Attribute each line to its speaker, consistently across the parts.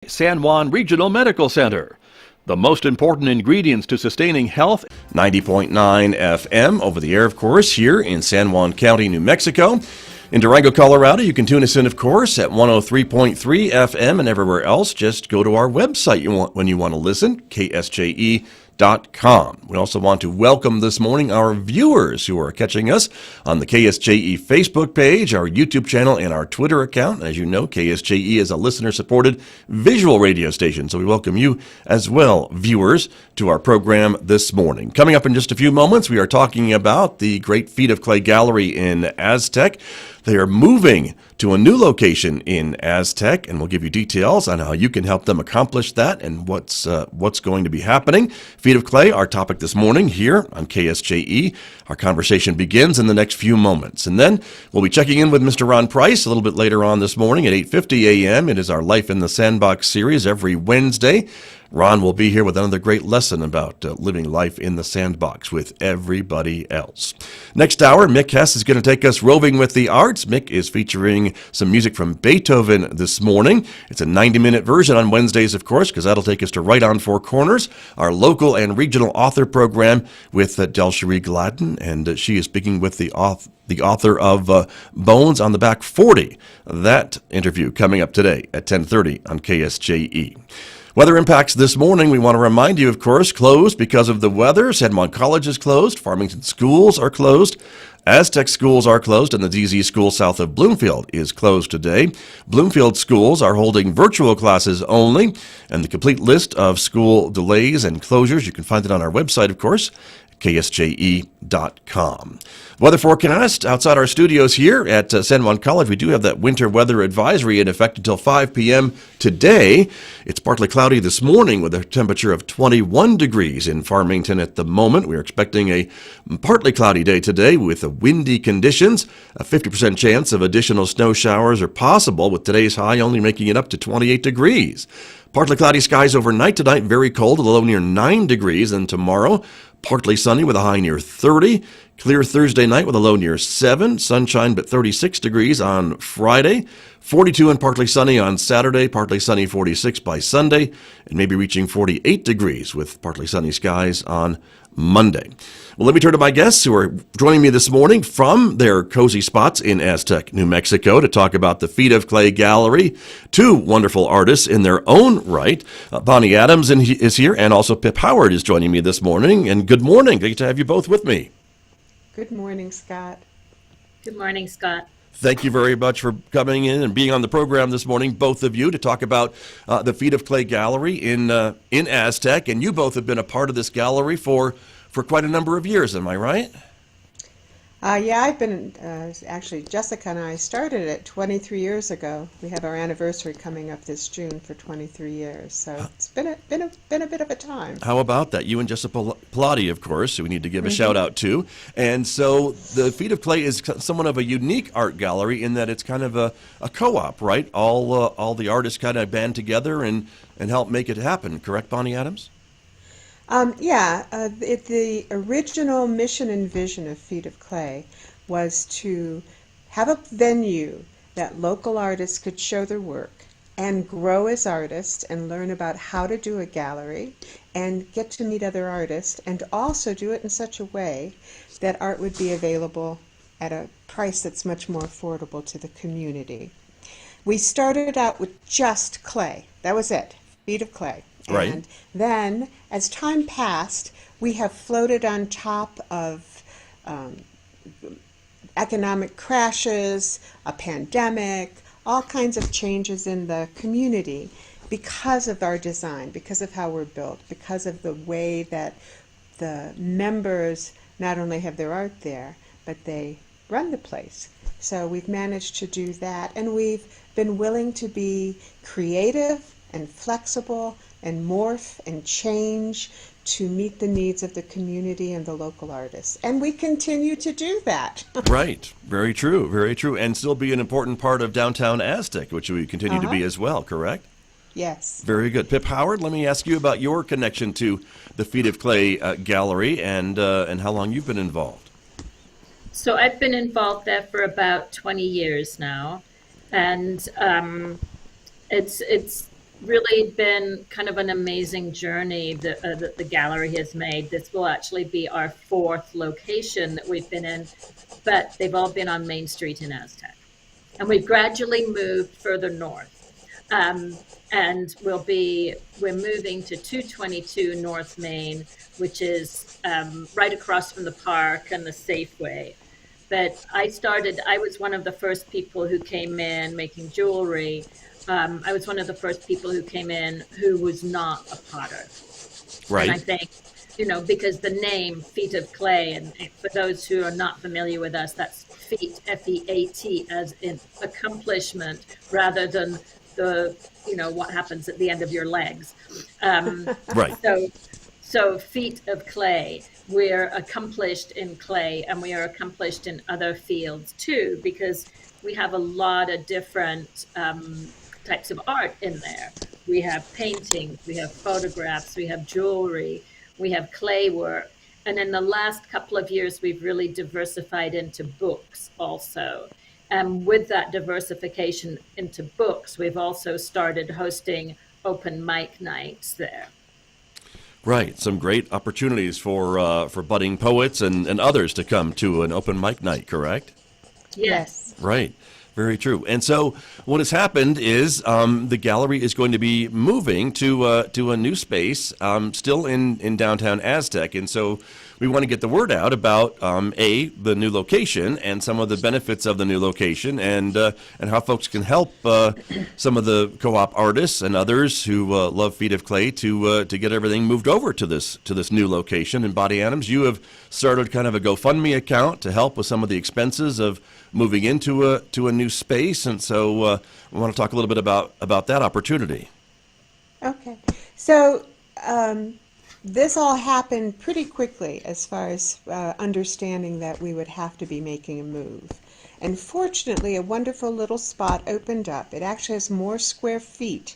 Speaker 1: San Juan Regional Medical Center. The most important ingredients to sustaining health. 90.9 FM over the air, of course, here in San Juan County, New Mexico. In Durango, Colorado, you can tune us in, of course, at 103.3 FM, and everywhere else, just go to our website when you want to listen, KSJE.com. We also want to welcome this morning our viewers who are catching us on the KSJE Facebook page, our YouTube channel, and our Twitter account. As you know, KSJE is a listener-supported visual radio station, so we welcome you as well, viewers, to our program this morning. Coming up in just a few moments, we are talking about the Great Feet of Clay Gallery in Aztec. They are moving to a new location in Aztec, and we'll give you details on how you can help them accomplish that and what's going to be happening. Feet of Clay, our topic this morning here on KSJE. Our conversation begins in the next few moments. And then we'll be checking in with Mr. Ron Price a little bit later on this morning at 8:50 a.m. It is our Life in the Sandbox series every Wednesday. Ron will be here with another great lesson about living life in the sandbox with everybody else. Next hour, Mick Hess is going to take us roving with the arts. Mick is featuring some music from Beethoven this morning. It's a 90-minute version on Wednesdays, of course, because that'll take us to Right on Four Corners, our local and regional author program with Delcherie Gladden, and she is speaking with the author of Bones on the Back 40. That interview coming up today at 10:30 on KSJE. Weather impacts this morning, we want to remind you, of course, closed because of the weather. San Juan College is closed. Farmington schools are closed. Aztec schools are closed, and the DZ school south of Bloomfield is closed today. Bloomfield schools are holding virtual classes only, and the complete list of school delays and closures, you can find it on our website, of course, KSJE.com. Weather forecast outside our studios here at San Juan College. We do have that winter weather advisory in effect until 5 p.m. today. It's partly cloudy this morning with a temperature of 21 degrees in Farmington at the moment. We're expecting a partly cloudy day today with windy conditions. A 50% chance of additional snow showers are possible, with today's high only making it up to 28 degrees. Partly cloudy skies overnight tonight, very cold, a low near 9 degrees, and tomorrow partly sunny with a high near 30. Clear Thursday night with a low near 7. Sunshine but 36 degrees on Friday. 42 and partly sunny on Saturday. Partly sunny 46 by Sunday. And maybe reaching 48 degrees with partly sunny skies on Monday. Well, let me turn to my guests who are joining me this morning from their cozy spots in Aztec, New Mexico, to talk about the Feet of Clay Gallery. Two wonderful artists in their own right. Bonnie Adams is here, and also Pip Howard is joining me this morning. And good morning. Great to have you both with me.
Speaker 2: Good morning, Scott.
Speaker 3: Good morning, Scott.
Speaker 1: Thank you very much for coming in and being on the program this morning, both of you, to talk about the Feet of Clay Gallery in Aztec. And you both have been a part of this gallery for quite a number of years, am I right?
Speaker 2: Yeah, I've been, actually, Jessica and I started it 23 years ago. We have our anniversary coming up this June for 23 years, so it's been a bit of a time.
Speaker 1: How about that? You and Jessica Pilati, of course, who we need to give a shout out to. And so the Feet of Clay is somewhat of a unique art gallery in that it's kind of a co-op, right? All the artists kind of band together and help make it happen, correct, Bonnie Adams?
Speaker 2: The original mission and vision of Feet of Clay was to have a venue that local artists could show their work and grow as artists and learn about how to do a gallery and get to meet other artists, and also do it in such a way that art would be available at a price that's much more affordable to the community. We started out with just clay. That was it, Feet of Clay.
Speaker 1: Right.
Speaker 2: And then, as time passed, we have floated on top of economic crashes, a pandemic, all kinds of changes in the community because of our design, because of how we're built, because of the way that the members not only have their art there, but they run the place. So we've managed to do that, and we've been willing to be creative and flexible and morph and change to meet the needs of the community and the local artists. And we continue to do that.
Speaker 1: Right. Very true. Very true. And still be an important part of downtown Aztec, which we continue to be as well, correct?
Speaker 2: Yes.
Speaker 1: Very good. Pip Howard, let me ask you about your connection to the Feet of Clay Gallery and how long you've been involved.
Speaker 3: So I've been involved there for about 20 years now. And it's really been kind of an amazing journey that the gallery has made. This will actually be our fourth location that we've been in, but they've all been on Main Street in Aztec. And we've gradually moved further north. And we're moving to 222 North Main, which is right across from the park and the Safeway. But I was one of the first people who came in making jewelry. I was one of the first people who came in who was not a potter.
Speaker 1: Right.
Speaker 3: And I think, because the name Feet of Clay, and for those who are not familiar with us, that's feet, F-E-A-T, as in accomplishment, rather than what happens at the end of your legs.
Speaker 1: Right.
Speaker 3: So feet of clay, we're accomplished in clay, and we are accomplished in other fields too, because we have a lot of different types of art in there. We have paintings, we have photographs, we have jewelry, we have clay work. And in the last couple of years, we've really diversified into books also. And with that diversification into books, we've also started hosting open mic nights there.
Speaker 1: Right. Some great opportunities for budding poets and others to come to an open mic night, correct?
Speaker 3: Yes.
Speaker 1: Right. Very true. And so what has happened is the gallery is going to be moving to a new space still in downtown Aztec. And so we want to get the word out about, the new location and some of the benefits of the new location and how folks can help some of the co-op artists and others who love Feet of Clay to get everything moved over to this new location. And Bonnie Adams, you have started kind of a GoFundMe account to help with some of the expenses of moving into a new space. And so we want to talk a little bit about that opportunity.
Speaker 2: Okay. So this all happened pretty quickly as far as understanding that we would have to be making a move. And fortunately, a wonderful little spot opened up. It actually has more square feet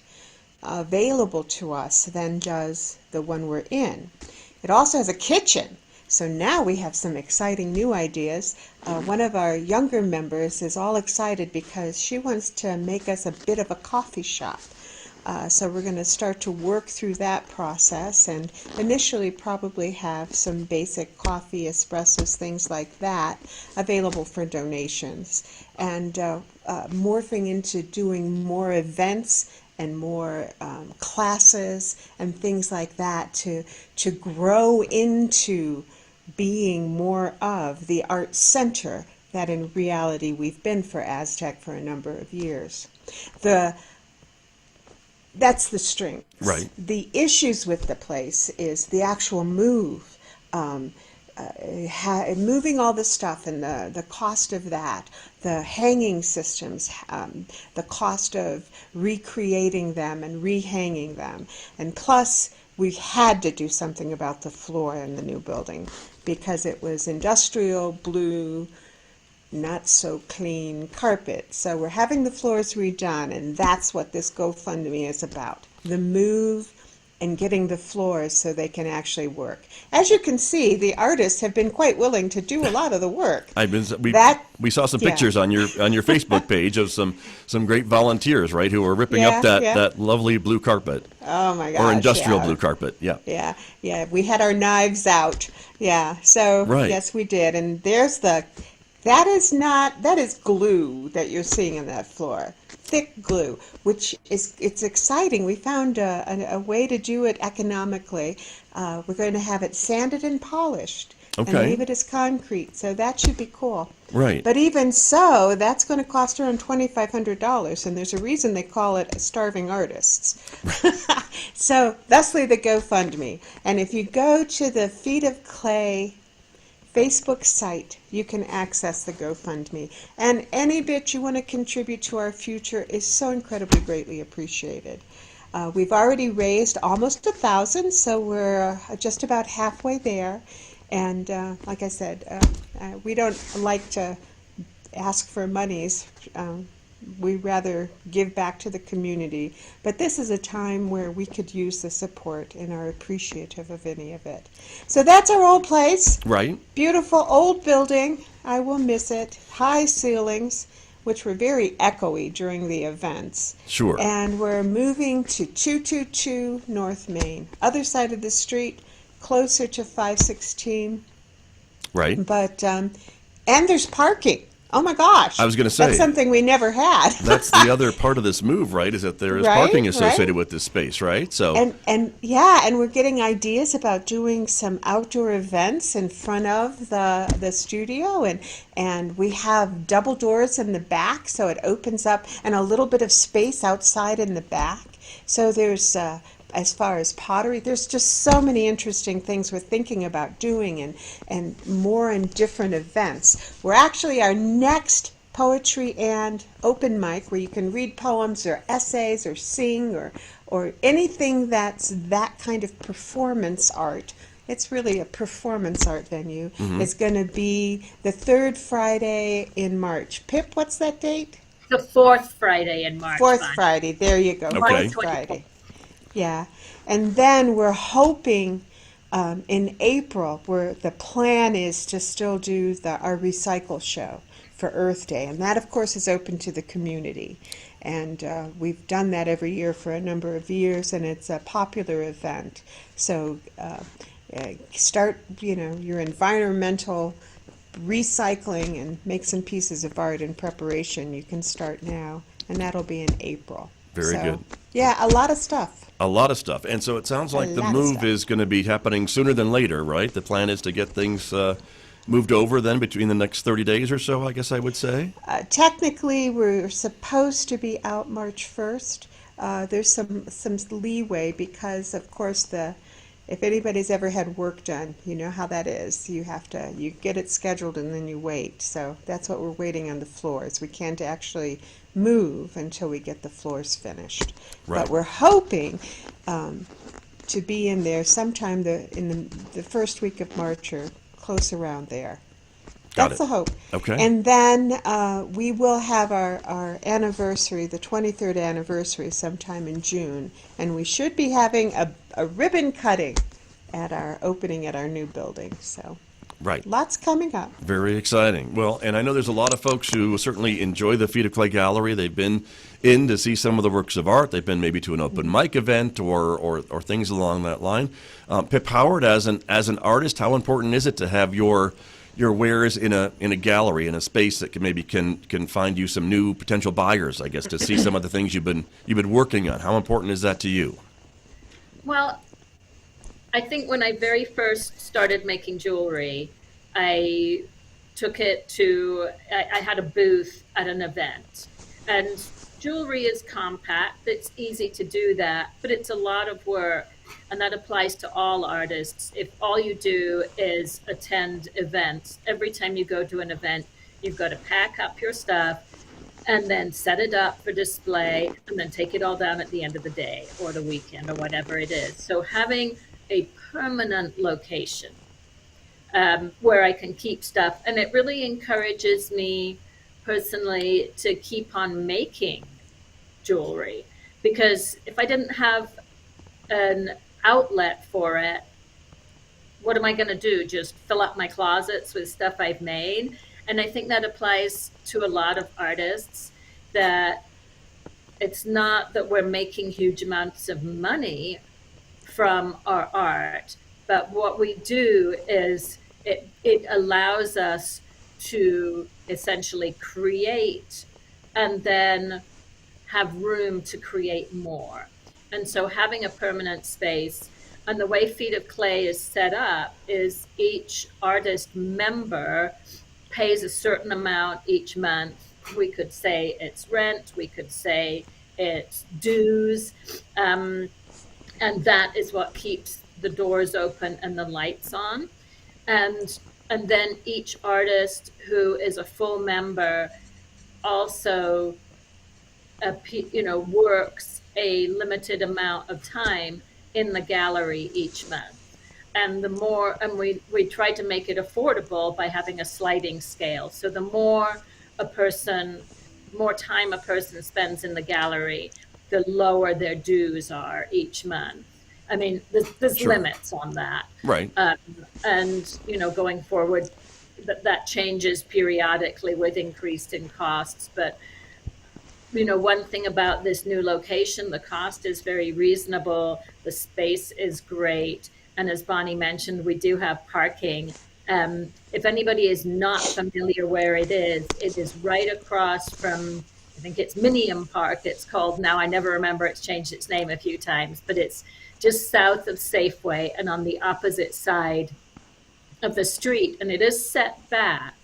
Speaker 2: available to us than does the one we're in. It also has a kitchen. So now we have some exciting new ideas. One of our younger members is all excited because she wants to make us a bit of a coffee shop. So we're going to start to work through that process and initially probably have some basic coffee, espressos, things like that available for donations. And morphing into doing more events and more classes and things like that to grow into being more of the art center that in reality we've been for Aztec for a number of years. That's the strength.
Speaker 1: Right.
Speaker 2: The issues with the place is the actual move, moving all the stuff and the cost of that, the hanging systems, the cost of recreating them and rehanging them. And plus, we had to do something about the floor in the new building because it was industrial blue, not so clean carpet. So we're having the floors redone, and that's what this GoFundMe is about. The move and getting the floors so they can actually work. As you can see, the artists have been quite willing to do a lot of the work.
Speaker 1: We saw some pictures on your Facebook page of some great volunteers, right, who are ripping up that lovely blue carpet.
Speaker 2: Oh my gosh.
Speaker 1: Or industrial blue carpet. Yeah.
Speaker 2: Yeah. We had our knives out. Yeah. So yes, we did. And there's that is glue that you're seeing on that floor. Thick glue, which it's exciting. We found a way to do it economically. We're going to have it sanded and polished and leave it as concrete. So that should be cool.
Speaker 1: Right.
Speaker 2: But even so, that's going to cost around $2,500, and there's a reason they call it Starving Artists. So thusly the GoFundMe. And if you go to the Feet of Clay Facebook site, you can access the GoFundMe. And any bit you want to contribute to our future is so incredibly greatly appreciated. We've already raised almost 1,000, so we're just about halfway there. And like I said, we don't like to ask for monies. We rather give back to the community. But this is a time where we could use the support and are appreciative of any of it. So that's our old place.
Speaker 1: Right.
Speaker 2: Beautiful old building. I will miss it. High ceilings. which were very echoey during the events.
Speaker 1: Sure.
Speaker 2: And we're moving to 222 North Main, other side of the street, closer to 516.
Speaker 1: Right.
Speaker 2: But, and there's parking. Oh my gosh.
Speaker 1: I was going to say.
Speaker 2: That's something we never had.
Speaker 1: That's the other part of this move, right? Is that there is
Speaker 2: Right,
Speaker 1: parking associated
Speaker 2: right.
Speaker 1: with this space, right? So.
Speaker 2: And we're getting ideas about doing some outdoor events in front of the studio, and we have double doors in the back, so it opens up, and a little bit of space outside in the back. So there's as far as pottery, there's just so many interesting things we're thinking about doing, and more and different events. We're actually, our next poetry and open mic, where you can read poems or essays or sing or anything that's that kind of performance art. It's really a performance art venue. It's going to be the third Friday in March. Pip, what's that date?
Speaker 3: The fourth Friday in March.
Speaker 2: Fourth
Speaker 3: Bonnie.
Speaker 2: Friday. There you go.
Speaker 1: Okay.
Speaker 2: Fourth Friday. Yeah. And then we're hoping in April, where the plan is to still do our recycle show for Earth Day. And that, of course, is open to the community. And we've done that every year for a number of years, and it's a popular event. So start, your environmental recycling and make some pieces of art in preparation. You can start now, and that'll be in April.
Speaker 1: Very good.
Speaker 2: Yeah, a lot of stuff.
Speaker 1: A lot of stuff. And so it sounds like the
Speaker 2: lot of
Speaker 1: move
Speaker 2: stuff.
Speaker 1: is going to be happening sooner than later, right? The plan is to get things moved over then between the next 30 days or so, I guess I would say.
Speaker 2: Technically, we're supposed to be out March 1st. There's some leeway because, of course, if anybody's ever had work done, you know how that is. You get it scheduled and then you wait. So that's what we're waiting on the floors. We can't actually move until we get the floors finished.
Speaker 1: Right.
Speaker 2: But we're hoping to be in there sometime in the first week of March or close around there.
Speaker 1: Got
Speaker 2: That's
Speaker 1: it.
Speaker 2: the hope.
Speaker 1: Okay.
Speaker 2: And then we will have our anniversary, the 23rd anniversary, sometime in June. And we should be having a ribbon cutting at our opening at our new building. So
Speaker 1: Right.
Speaker 2: lots coming up.
Speaker 1: Very exciting. Well, and I know there's a lot of folks who certainly enjoy the Feet of Clay Gallery. They've been in to see some of the works of art. They've been maybe to an open mic event or things along that line. Pip Howard, as an artist, how important is it to have your wares in a gallery, in a space that can find you some new potential buyers, I guess, to see some of the things you've been working on? How important is that to you?
Speaker 3: Well, I think when I very first started making jewelry, I took it to, I had a booth at an event. And jewelry is compact, it's easy to do that, but it's a lot of work. And that applies to all artists. If all you do is attend events, every time you go to an event, you've got to pack up your stuff and then set it up for display and then take it all down at the end of the day or the weekend or whatever it is. So having a permanent location where I can keep stuff, and it really encourages me personally to keep on making jewelry, because if I didn't have an outlet for it, what am I going to do? Just fill up my closets with stuff I've made? And I think that applies to a lot of artists, that it's not that we're making huge amounts of money from our art, but what we do is it allows us to essentially create and then have room to create more. And so having a permanent space, and the way Feet of Clay is set up is each artist member pays a certain amount each month. We could say it's rent, we could say it's dues, and that is what keeps the doors open and the lights on. And then each artist who is a full member also works a limited amount of time in the gallery each month. And we try to make it affordable by having a sliding scale. So the more time a person spends in the gallery, the lower their dues are each month. I mean, there's
Speaker 1: Sure.
Speaker 3: limits on that.
Speaker 1: Right.
Speaker 3: And, going forward, that changes periodically with increase in costs. But one thing about this new location, the cost is very reasonable, the space is great, and as Bonnie mentioned, we do have parking. If anybody is not familiar where it is right across from, I think it's Minium Park, it's called now. I never remember, it's changed its name a few times, but it's just south of Safeway and on the opposite side of the street, and it is set back.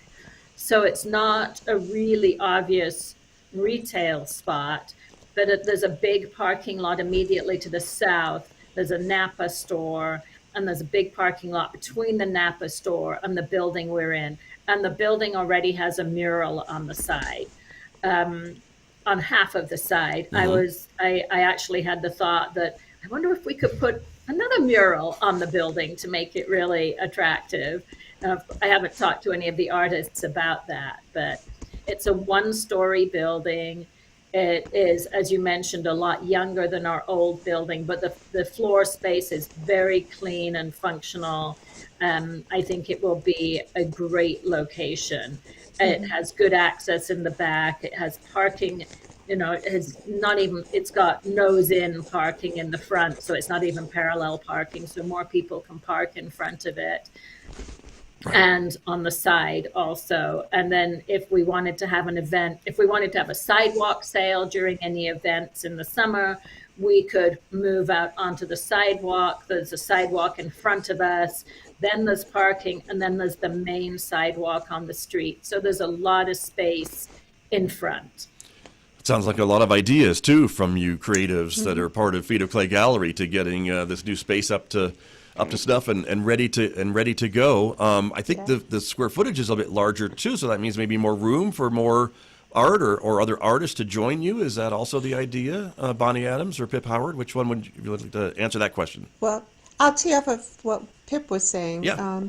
Speaker 3: So it's not a really obvious retail spot, but there's a big parking lot immediately to the south. There's a Napa store, and there's a big parking lot between the Napa store and the building we're in. And the building already has a mural on the side, on half of the side. I actually had the thought that I wonder if we could put another mural on the building to make it really attractive. I haven't talked to any of the artists about that, but it's a one-story building. It is, as you mentioned, a lot younger than our old building, but the floor space is very clean and functional. I think it will be a great location. It has good access in the back. It has parking. It's got nose-in parking in the front, so it's not even parallel parking, so more people can park in front of it. And on the side also. And then if we wanted to have an event, if we wanted to have a sidewalk sale during any events in the summer, we could move out onto the sidewalk. There's a sidewalk in front of us, then there's parking, and then there's the main sidewalk on the street. So there's a lot of space in front.
Speaker 1: It sounds like a lot of ideas too from you creatives that are part of Feet of Clay Gallery to getting this new space up to snuff and ready to go. I think the square footage is a bit larger too, so that means maybe more room for more art or other artists to join you. Is that also the idea, Bonnie Adams or Pip Howard? Which one would you like to answer that question?
Speaker 2: Well, I'll tee off of what Pip was saying.
Speaker 1: Yeah.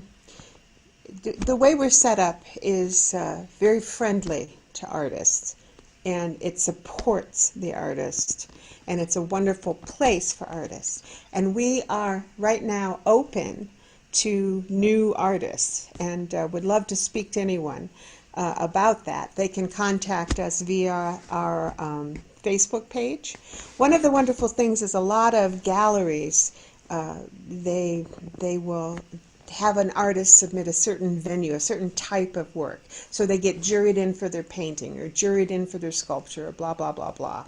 Speaker 2: The way we're set up is very friendly to artists, and it supports the artist, and it's a wonderful place for artists. And we are right now open to new artists, and would love to speak to anyone about that. They can contact us via our Facebook page. One of the wonderful things is a lot of galleries, they will have an artist submit a certain venue, a certain type of work. So they get juried in for their painting or juried in for their sculpture or blah, blah, blah, blah.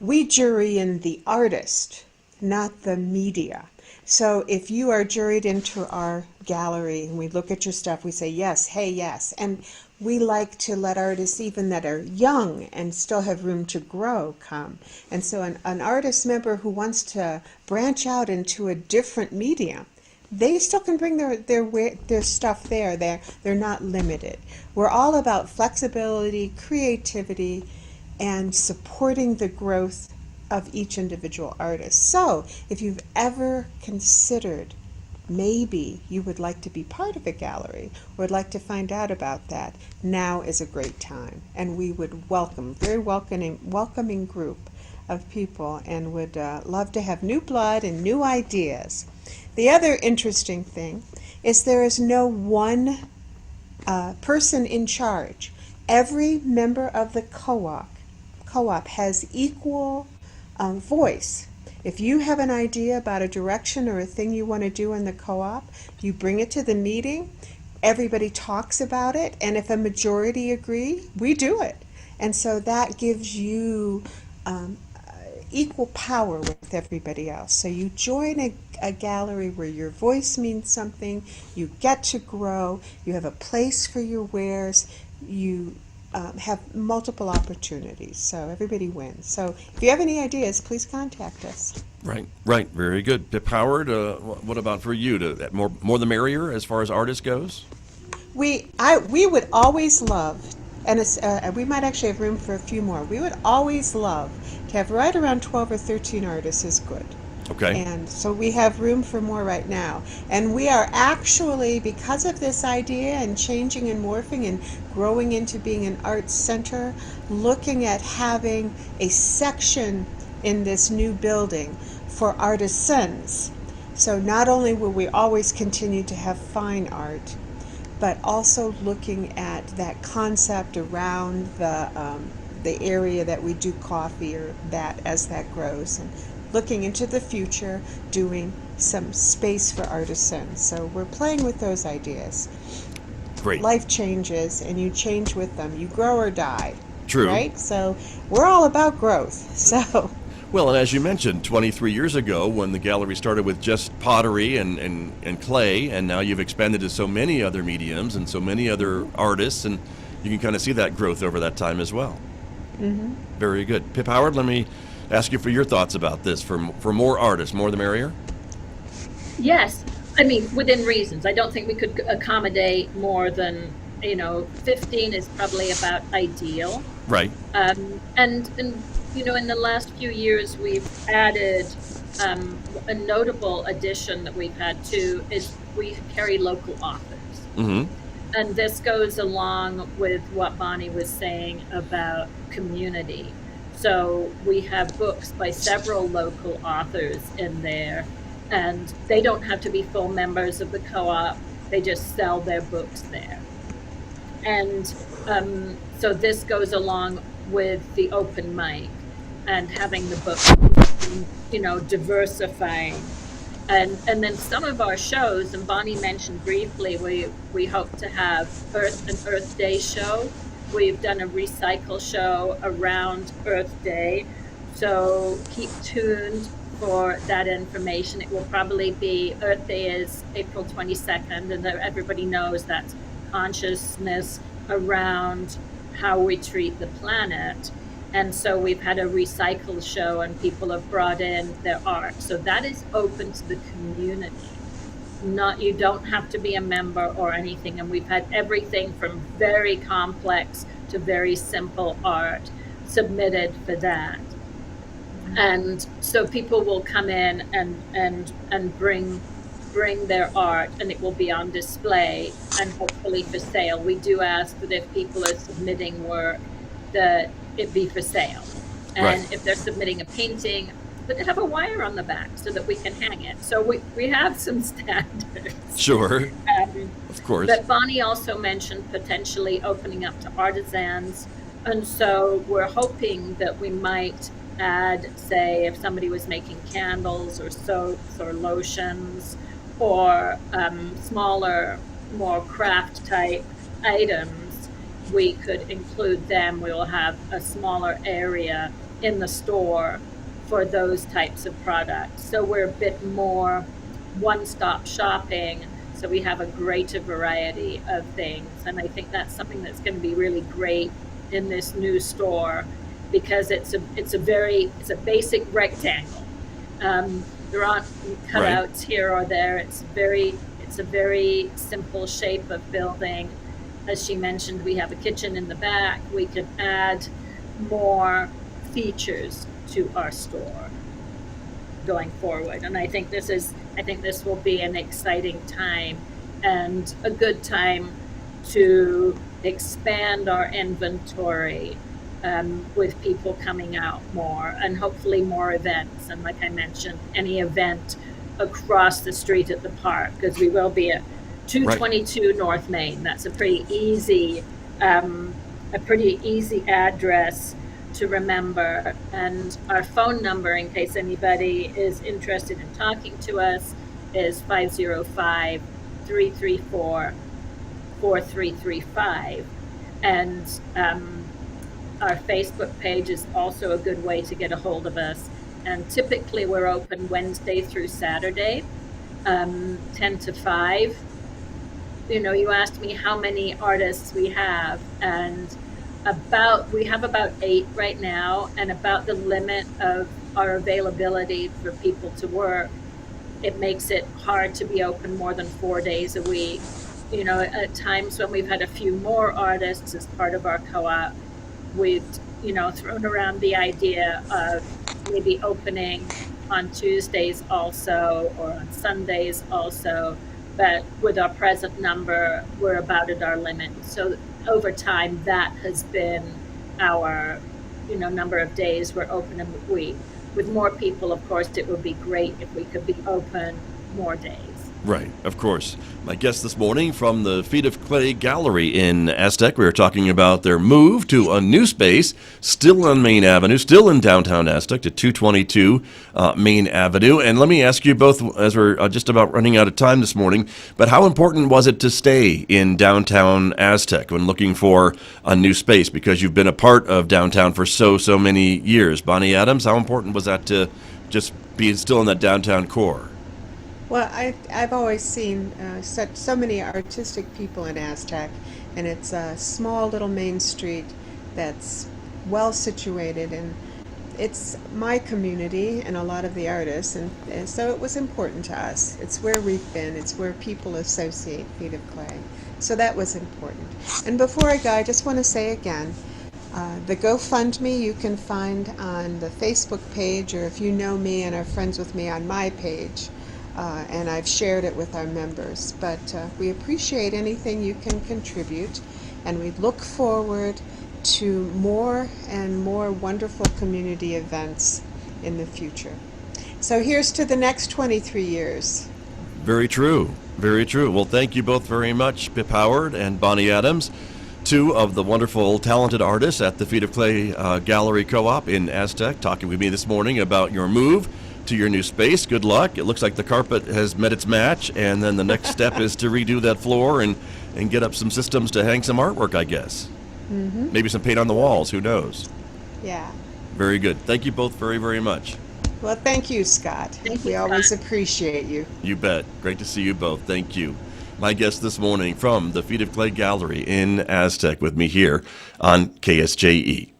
Speaker 2: We jury in the artist, not the media. So if you are juried into our gallery and we look at your stuff, we say, yes, hey, yes. And we like to let artists, even that are young and still have room to grow, come. And so an artist member who wants to branch out into a different medium, they still can bring their stuff there. They're not limited. We're all about flexibility, creativity, and supporting the growth of each individual artist. So if you've ever considered maybe you would like to be part of a gallery or would like to find out about that, now is a great time. And we would very welcoming group of people, and would love to have new blood and new ideas. The other interesting thing is there is no one person in charge. Every member of the co-op has equal voice. If you have an idea about a direction or a thing you want to do in the co-op, you bring it to the meeting, everybody talks about it, and if a majority agree, we do it. And so that gives you equal power with everybody else. So you join a gallery where your voice means something, you get to grow, you have a place for your wares, you have multiple opportunities, so everybody wins. So if you have any ideas, please contact us.
Speaker 1: Right, very good. Pip Howard, what about for you? More the merrier as far as artists goes?
Speaker 2: We would always love, and we might actually have room for a few more. We would always love to have right around 12 or 13 artists is good.
Speaker 1: Okay.
Speaker 2: And so we have room for more right now. And we are actually, because of this idea and changing and morphing and growing into being an arts center, looking at having a section in this new building for artisans. So not only will we always continue to have fine art, but also looking at that concept around the area that we do coffee, or that as that grows, and looking into the future, doing some space for artisans. So we're playing with those ideas.
Speaker 1: Great.
Speaker 2: Life changes, and you change with them. You grow or die.
Speaker 1: True.
Speaker 2: Right? So we're all about growth. So.
Speaker 1: Well, and as you mentioned, 23 years ago, when the gallery started with just pottery and clay, and now you've expanded to so many other mediums and so many other artists, and you can kind of see that growth over that time as well.
Speaker 2: Mm-hmm.
Speaker 1: Very good. Pip Howard, let me ask you for your thoughts about this. For more artists, more the merrier?
Speaker 3: Yes. I mean, within reasons. I don't think we could accommodate more than, 15 is probably about ideal.
Speaker 1: Right.
Speaker 3: And in the last few years, we've added a notable addition that we've had too is we carry local authors.
Speaker 1: Mm-hmm.
Speaker 3: And this goes along with what Bonnie was saying about community. So we have books by several local authors in there, and they don't have to be full members of the co-op. They just sell their books there. And so this goes along with the open mic and having the books, diversifying. And then some of our shows, and Bonnie mentioned briefly, we hope to have an Earth Day show. We've done a recycle show around Earth Day. So keep tuned for that information. It will probably be, Earth Day is April 22nd, and everybody knows that's consciousness around how we treat the planet. And so we've had a recycle show, and people have brought in their art. So that is open to the community. You don't have to be a member or anything. And we've had everything from very complex to very simple art submitted for that. And so people will come in and bring their art, and it will be on display and hopefully for sale. We do ask that if people are submitting work, that it be for sale. And
Speaker 1: right.
Speaker 3: If they're submitting a painting, but have a wire on the back so that we can hang it. So we have some standards.
Speaker 1: Sure. Of course.
Speaker 3: But Bonnie also mentioned potentially opening up to artisans. And so we're hoping that we might add, say, if somebody was making candles or soaps or lotions or smaller, more craft type items, we could include them. We will have a smaller area in the store for those types of products. So we're a bit more one-stop shopping. So we have a greater variety of things. And I think that's something that's going to be really great in this new store, because it's a basic rectangle. There aren't cutouts right. here or there. It's a very simple shape of building. As she mentioned, we have a kitchen in the back. We can add more features to our store going forward. And I think this will be an exciting time and a good time to expand our inventory with people coming out more, and hopefully more events. And like I mentioned, any event across the street at the park, because we will be at 222 right. North Main. That's a pretty easy address to remember. And our phone number, in case anybody is interested in talking to us, is 505-334-4335. And our Facebook page is also a good way to get a hold of us. And typically we're open Wednesday through Saturday, 10 to 5. You asked me how many artists we have, and we have about 8 right now, and about the limit of our availability for people to work. It makes it hard to be open more than 4 days a week. At times when we've had a few more artists as part of our co-op, we've thrown around the idea of maybe opening on Tuesdays also, or on Sundays also. But with our present number, we're about at our limit. So over time, that has been our number of days we're open in the week. With more people, of course, it would be great if we could be open more days.
Speaker 1: Right, of course. My guest this morning from the Feet of Clay Gallery in Aztec. We were talking about their move to a new space, still on Main Avenue, still in downtown Aztec, to 222 Main Avenue. And let me ask you both, as we're just about running out of time this morning, but how important was it to stay in downtown Aztec when looking for a new space? Because you've been a part of downtown for so many years. Bonnie Adams, how important was that to just be still in that downtown core?
Speaker 2: Well, I've always seen so many artistic people in Aztec, and it's a small little main street that's well situated, and it's my community and a lot of the artists, and so it was important to us. It's where we've been. It's where people associate Feet of Clay. So that was important. And before I go, I just want to say again, the GoFundMe you can find on the Facebook page, or if you know me and are friends with me, on my page. And I've shared it with our members. But we appreciate anything you can contribute, and we look forward to more and more wonderful community events in the future. So here's to the next 23 years.
Speaker 1: Very true. Very true. Well, thank you both very much, Pip Howard and Bonnie Adams, two of the wonderful, talented artists at the Feet of Clay Gallery Co-op in Aztec, talking with me this morning about your move to your new space. Good luck. It looks like the carpet has met its match, and then the next step is to redo that floor and get up some systems to hang some artwork, I guess. Mm-hmm. Maybe some paint on the walls. Who knows?
Speaker 2: Yeah.
Speaker 1: Very good. Thank you both very, very much.
Speaker 2: Well, thank you, Scott. We always appreciate you.
Speaker 1: You bet. Great to see you both. Thank you. My guest this morning from the Feet of Clay Gallery in Aztec with me here on KSJE.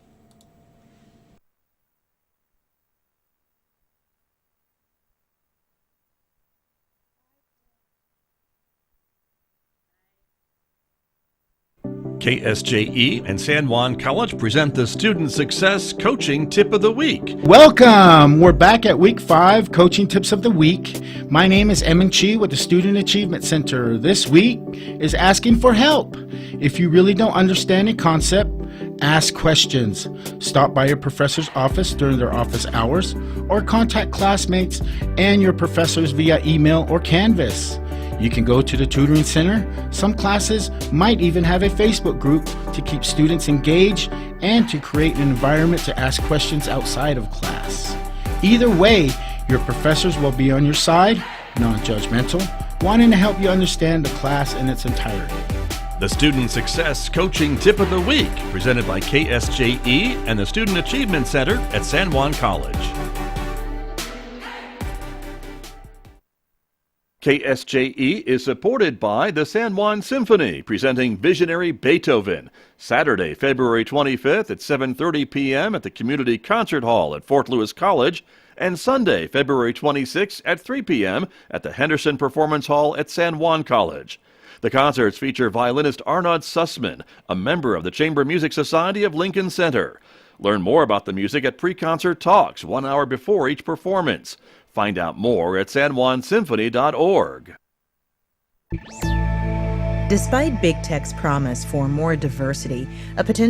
Speaker 1: KSJE and San Juan College present the Student Success Coaching Tip of the Week.
Speaker 4: Welcome! We're back at Week 5, Coaching Tips of the Week. My name is Emin Chi with the Student Achievement Center. This week is asking for help. If you really don't understand a concept, ask questions. Stop by your professor's office during their office hours, or contact classmates and your professors via email or Canvas. You can go to the tutoring center. Some classes might even have a Facebook group to keep students engaged and to create an environment to ask questions outside of class. Either way, your professors will be on your side, non-judgmental, wanting to help you understand the class in its entirety.
Speaker 1: The Student Success Coaching Tip of the Week, presented by KSJE and the Student Achievement Center at San Juan College. KSJE is supported by the San Juan Symphony, presenting Visionary Beethoven, Saturday, February 25th at 7:30 p.m. at the Community Concert Hall at Fort Lewis College, and Sunday, February 26th at 3 p.m. at the Henderson Performance Hall at San Juan College. The concerts feature violinist Arnaud Sussman, a member of the Chamber Music Society of Lincoln Center. Learn more about the music at pre-concert talks 1 hour before each performance. Find out more at sanjuansymphony.org.
Speaker 5: Despite Big Tech's promise for more diversity, a potential